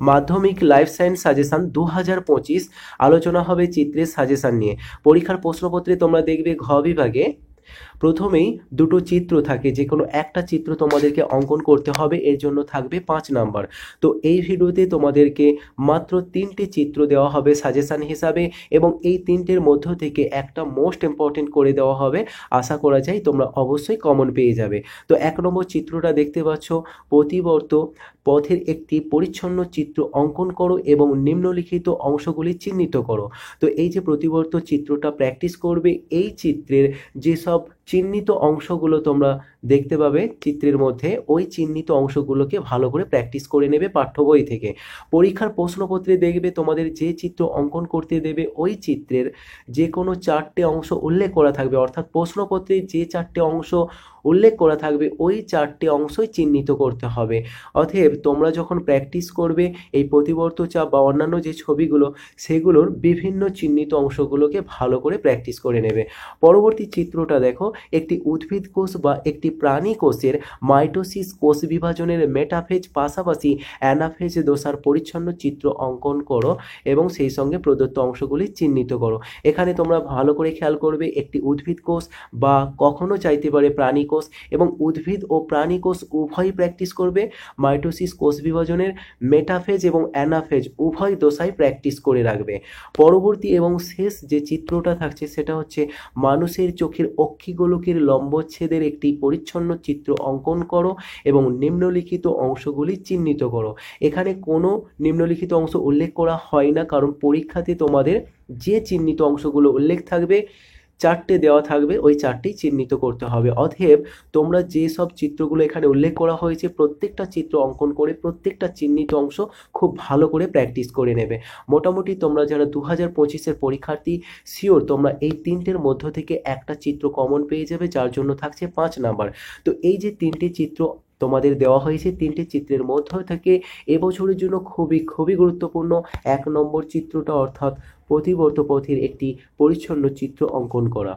মাধ্যমিক life science suggestion 2025 আলোচনা হবে চিত্রের সাজেশন নিয়ে। পরীক্ষার প্রশ্নপত্রে তোমরা দেখবে ঘ বিভাগে প্রথমেই দুটো চিত্র থাকে, যে কোনো একটা চিত্র তোমাদেরকে অঙ্কন করতে হবে, এর জন্য থাকবে 5 নাম্বার। তো এই ভিডিওতে তোমাদেরকে মাত্র 3টে চিত্র দেওয়া হবে সাজেশন হিসাবে, এবং এই 3টের মধ্য থেকে একটা মোস্ট ইম্পর্টেন্ট করে দেওয়া হবে। আশা করা যায় তোমরা অবশ্যই কমন পেয়ে যাবে। তো 1 নম্বর চিত্রটা দেখতে পাচ্ছ, প্রতিবর্ত পথের একটি পরিচ্ছন্ন চিত্র অঙ্কন করো এবং নিম্নলিখিত অংশগুলি চিহ্নিত করো। তো এই যে প্রতিবর্ত চিত্রটা প্র্যাকটিস করবে, এই চিত্রের যেসব চিহ্নিত অংশগুলো তোমরা দেখতে পাবে চিত্রের মধ্যে, ওই চিহ্নিত অংশগুলোকে ভালো করে প্র্যাকটিস করে নেবে পাঠ্য বই থেকে। পরীক্ষার প্রশ্নপত্রে দেখবে তোমাদের যে চিত্র অঙ্কন করতে দেবে, ওই চিত্রের যে কোনো 4টে অংশ উল্লেখ করা থাকবে, অর্থাৎ প্রশ্নপত্রে যে 4টে অংশ উল্লেখ করা থাকবে ওই 4টে অংশই চিহ্নিত করতে হবে। অতএব তোমরা যখন প্র্যাকটিস করবে এই প্রতিবর্ত চাপ বা অন্যান্য যে ছবিগুলো, সেগুলোর বিভিন্ন চিহ্নিত অংশগুলোকে ভালো করে প্র্যাকটিস করে নেবে। পরবর্তী চিত্রটা দেখো, একটি উদ্ভিদ কোষ বা একটি প্রাণী কোষের মাইটোসিস কোষ বিভাজনের মেটাফেজ পাশাপাশি অ্যানাফেজ দশার পরিচ্ছন্ন চিত্র অঙ্কন করো এবং সেই সঙ্গে প্রদত্ত অংশগুলি চিহ্নিত করো। এখানে তোমরা ভালো করে খেয়াল করবে, একটি উদ্ভিদ কোষ বা কখনো চাইতে পারে প্রাণী কোষ, এবং উদ্ভিদ ও প্রাণী কোষ উভয়ই প্র্যাকটিস করবে। মাইটোসিস কোষ বিভাজনের মেটাফেজ এবং অ্যানাফেজ উভয় দশায় প্র্যাকটিস করে রাখবে। পরবর্তী এবং শেষ যে চিত্রটা থাকছে সেটা হচ্ছে মানুষের চোখের অক্ষিগোলকের লম্বচ্ছেদের একটি পরিচ্ছন্ন চিত্র অঙ্কন করো এবং নিম্নলিখিত অংশগুলি চিহ্নিত করো। এখানে কোনো নিম্নলিখিত অংশ উল্লেখ করা হয় না, কারণ পরীক্ষাতে তোমাদের যে চিহ্নিত অংশগুলো উল্লেখ থাকবে, 4টে দেওয়া থাকবে, ওই 4টেই চিহ্নিত করতে হবে। অতএব তোমরা যে সব চিত্রগুলো এখানে উল্লেখ করা হয়েছে প্রত্যেকটা চিত্র অঙ্কন করে প্রত্যেকটা চিহ্নিত অংশ খুব ভালো করে প্র্যাকটিস করে নেবে। মোটামুটি তোমরা যারা 2025-এর পরীক্ষার্থী, শিওর তোমরা এই 3টের মধ্য থেকে একটা চিত্র কমন পেয়ে যাবে, যার জন্য থাকছে 5 নাম্বার। তো এই যে 3টে চিত্র তোমাদের দেওয়া হয়েছে, 3টে চিত্রের মধ্য থেকে এবছরের জন্য খুবই খুবই গুরুত্বপূর্ণ 1 নম্বর চিত্রটা, অর্থাৎ প্রতিবর্ত পথের একটি পরিচ্ছন্ন চিত্র অঙ্কন করা।